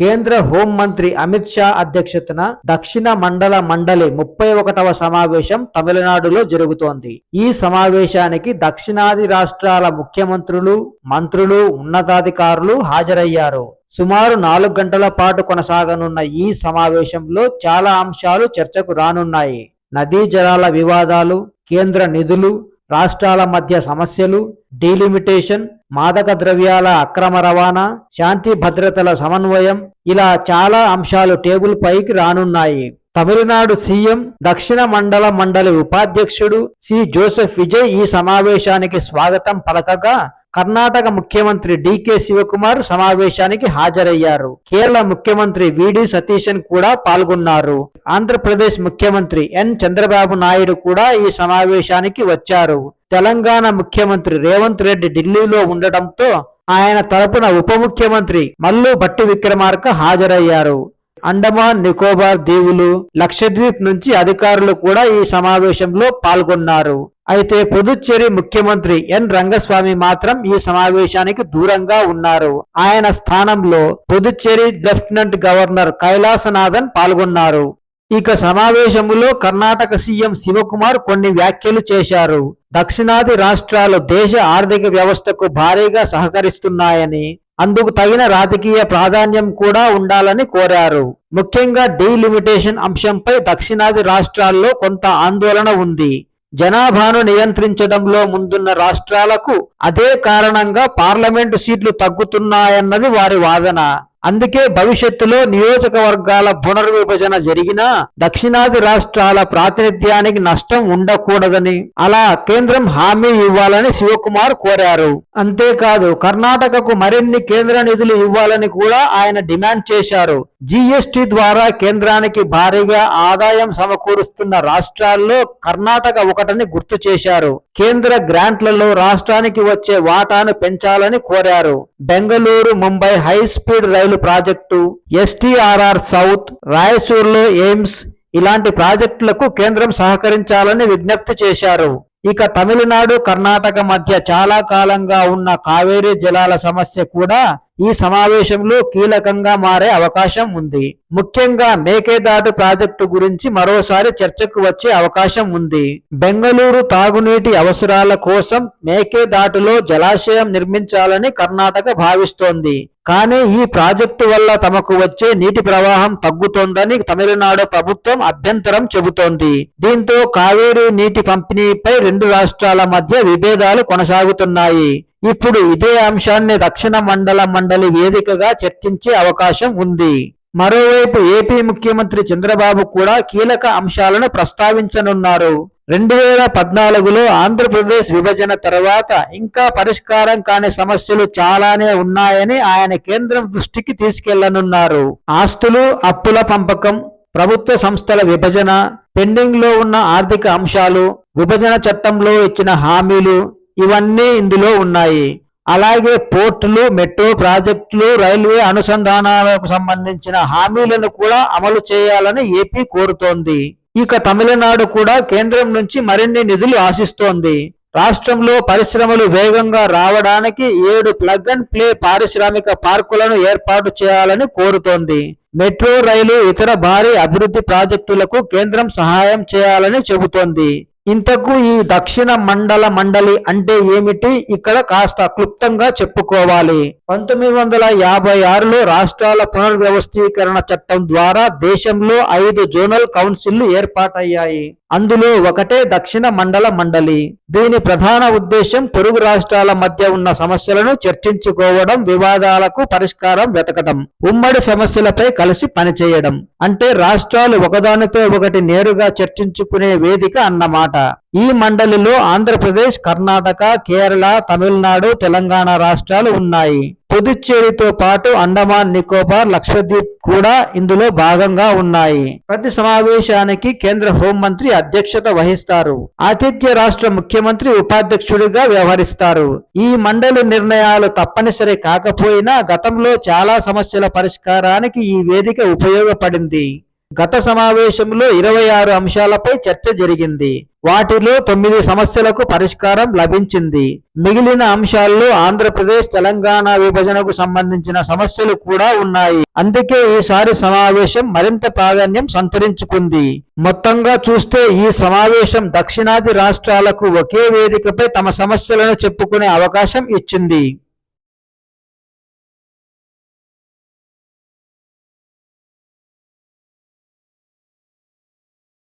కేంద్ర హోంమంత్రి అమిత్ షా అధ్యక్షతన దక్షిణ మండలి 31వ సమావేశం తమిళనాడులో జరుగుతోంది. ఈ సమావేశానికి దక్షిణాది రాష్ట్రాల ముఖ్యమంత్రులు, మంత్రులు, ఉన్నతాధికారులు హాజరయ్యారు. సుమారు 4 గంటల పాటు కొనసాగనున్న ఈ సమావేశంలో చాలా అంశాలు చర్చకు రానున్నాయి. నదీ జలాల వివాదాలు, కేంద్ర నిధులు, రాష్ట్రాల మధ్య సమస్యలు, డీలిమిటేషన్, మాదక ద్రవ్యాల అక్రమ రవాణా, శాంతి భద్రతల సమన్వయం, ఇలా చాలా అంశాలు టేబుల్ పైకి రానున్నాయి. తమిళనాడు సీఎం, దక్షిణ మండలి ఉపాధ్యక్షుడు సి జోసెఫ్ విజయ్ ఈ సమావేశానికి స్వాగతం పలకగా, కర్ణాటక ముఖ్యమంత్రి డికే శివకుమార్ సమావేశానికి హాజరయ్యారు. కేరళ ముఖ్యమంత్రి విడి సతీశన్ కూడా పాల్గొన్నారు. ఆంధ్రప్రదేశ్ ముఖ్యమంత్రి ఎన్ చంద్రబాబు నాయుడు కూడా ఈ సమావేశానికి వచ్చారు. తెలంగాణ ముఖ్యమంత్రి రేవంత్ రెడ్డి ఢిల్లీలో ఉండటంతో ఆయన తరపున ఉప ముఖ్యమంత్రి మల్లు భట్టి విక్రమార్క హాజరయ్యారు. అండమాన్ నికోబార్ దీవులు, లక్షద్వీప్ నుంచి అధికారులు కూడా ఈ సమావేశంలో పాల్గొన్నారు. అయితే పుదుచ్చేరి ముఖ్యమంత్రి ఎన్ రంగస్వామి మాత్రం ఈ సమావేశానికి దూరంగా ఉన్నారు. ఆయన స్థానంలో పుదుచ్చేరి లెఫ్టినెంట్ గవర్నర్ కైలాసనాథన్ పాల్గొన్నారు. ఇక సమావేశంలో కర్ణాటక సీఎం శివకుమార్ కొన్ని వ్యాఖ్యలు చేశారు. దక్షిణాది రాష్ట్రాలు దేశ ఆర్థిక వ్యవస్థకు భారీగా సహకరిస్తున్నాయని, అందుకు తగిన రాజకీయ ప్రాధాన్యం కూడా ఉండాలని కోరారు. ముఖ్యంగా డీలిమిటేషన్ అంశంపై దక్షిణాది రాష్ట్రాల్లో కొంత ఆందోళన ఉంది. జనాభాను నియంత్రించడంలో ముందున్న రాష్ట్రాలకు అదే కారణంగా పార్లమెంటు సీట్లు తగ్గుతున్నాయన్నది వారి వాదన. అందుకే భవిష్యత్తులో నియోజకవర్గాల పునర్విభజన జరిగినా దక్షిణాది రాష్ట్రాల ప్రాతినిధ్యానికి నష్టం ఉండకూడదని, అలా కేంద్రం హామీ ఇవ్వాలని శివకుమార్ కోరారు. అంతేకాదు కర్ణాటకకు మరిన్ని కేంద్ర నిధులు ఇవ్వాలని కూడా ఆయన డిమాండ్ చేశారు. జీఎస్టీ ద్వారా కేంద్రానికి భారీగా ఆదాయం సమకూరుస్తున్న రాష్ట్రాల్లో కర్ణాటక ఒకటని గుర్తు చేశారు. కేంద్ర గ్రాంట్లలో రాష్ట్రానికి వచ్చే వాటాను పెంచాలని కోరారు. బెంగళూరు ముంబై హై స్పీడ్ రైలు ప్రాజెక్టు, ఎస్టీఆర్ఆర్ సౌత్, రాయచూర్లో ఎయిమ్స్ ఇలాంటి ప్రాజెక్టులకు కేంద్రం సహకరించాలని విజ్ఞప్తి చేశారు. ఇక తమిళనాడు, కర్ణాటక మధ్య చాలా కాలంగా ఉన్న కావేరీ జలాల సమస్య కూడా ఈ సమావేశంలో కీలకంగా మారే అవకాశం ఉంది. ముఖ్యంగా మేకేదాటు ప్రాజెక్టు గురించి మరోసారి చర్చకు వచ్చే అవకాశం ఉంది. బెంగళూరు తాగునీటి అవసరాల కోసం మేకేదాటులో జలాశయం నిర్మించాలని కర్ణాటక భావిస్తోంది. కానీ ఈ ప్రాజెక్టు వల్ల తమకు వచ్చే నీటి ప్రవాహం తగ్గుతోందని తమిళనాడు ప్రభుత్వం అభ్యంతరం చెబుతోంది. దీంతో కావేరీ నీటి పంపిణీపై 2 రాష్ట్రాల మధ్య విభేదాలు కొనసాగుతున్నాయి. ఇప్పుడు ఇదే అంశాన్ని దక్షిణ మండలి వేదికగా చర్చించే అవకాశం ఉంది. మరోవైపు ఏపీ ముఖ్యమంత్రి చంద్రబాబు కూడా కీలక అంశాలను ప్రస్తావించనున్నారు. 2014లో ఆంధ్రప్రదేశ్ విభజన తర్వాత ఇంకా పరిష్కారం కాని సమస్యలు చాలానే ఉన్నాయని ఆయన కేంద్రం దృష్టికి తీసుకెళ్లనున్నారు. ఆస్తులు, అప్పుల పంపకం, ప్రభుత్వ సంస్థల విభజన, పెండింగ్ లో ఉన్న ఆర్థిక అంశాలు, విభజన చట్టంలో ఇచ్చిన హామీలు ఇవన్నీ ఇందులో ఉన్నాయి. అలాగే పోర్టులు, మెట్రో ప్రాజెక్టులు, రైల్వే అనుసంధానాలకు సంబంధించిన హామీలను కూడా అమలు చేయాలని ఏపీ కోరుతోంది. ఇక తమిళనాడు కూడా కేంద్రం నుంచి మరిన్ని నిధులు ఆశిస్తోంది. రాష్ట్రంలో పరిశ్రమలు వేగంగా రావడానికి 7 ప్లగ్ అండ్ ప్లే పారిశ్రామిక పార్కులను ఏర్పాటు చేయాలని కోరుతోంది. మెట్రో, రైలు, ఇతర భారీ అభివృద్ధి ప్రాజెక్టులకు కేంద్రం సహాయం చేయాలని చెబుతోంది. ఇంతకు ఈ దక్షిణ మండలి అంటే ఏమిటి? ఇక్కడ కాస్త క్లుప్తంగా చెప్పుకోవాలి. 1956లో రాష్ట్రాల పునర్వ్యవస్థీకరణ చట్టం ద్వారా దేశంలో 5 జోనల్ కౌన్సిళ్లు ఏర్పాటయ్యాయి. అందులో ఒకటే దక్షిణ మండలి. దీని ప్రధాన ఉద్దేశం పొరుగు రాష్ట్రాల మధ్య ఉన్న సమస్యలను చర్చించుకోవడం, వివాదాలకు పరిష్కారం వెతకడం, ఉమ్మడి సమస్యలపై కలిసి పనిచేయడం. అంటే రాష్ట్రాలు ఒకదానితో ఒకటి నేరుగా చర్చించుకునే వేదిక అన్నమాట. ఈ మండలిలో ఆంధ్రప్రదేశ్, కర్ణాటక, కేరళ, తమిళనాడు, తెలంగాణ రాష్ట్రాలు ఉన్నాయి. పుదుచ్చేరితో పాటు అండమాన్ నికోబార్, లక్షద్వీప్ కూడా ఇందులో భాగంగా ఉన్నాయి. ప్రతి సమావేశానికి కేంద్ర హోంమంత్రి అధ్యక్షత వహిస్తారు. ఆతిథ్య రాష్ట్ర ముఖ్యమంత్రి ఉపాధ్యక్షుడిగా వ్యవహరిస్తారు. ఈ మండలి నిర్ణయాలు తప్పనిసరి కాకపోయినా గతంలో చాలా సమస్యల పరిష్కారానికి ఈ వేదిక ఉపయోగపడింది. గత సమావేశంలో 26 అంశాలపై చర్చ జరిగింది. వాటిలో 9 సమస్యలకు పరిష్కారం లభించింది. మిగిలిన అంశాల్లో ఆంధ్రప్రదేశ్, తెలంగాణ విభజనకు సంబంధించిన సమస్యలు కూడా ఉన్నాయి. అందుకే ఈసారి సమావేశం మరింత ప్రాధాన్యం సంతరించుకుంది. మొత్తంగా చూస్తే ఈ సమావేశం దక్షిణాది రాష్ట్రాలకు ఒకే వేదికపై తమ సమస్యలను చెప్పుకునే అవకాశం ఇచ్చింది.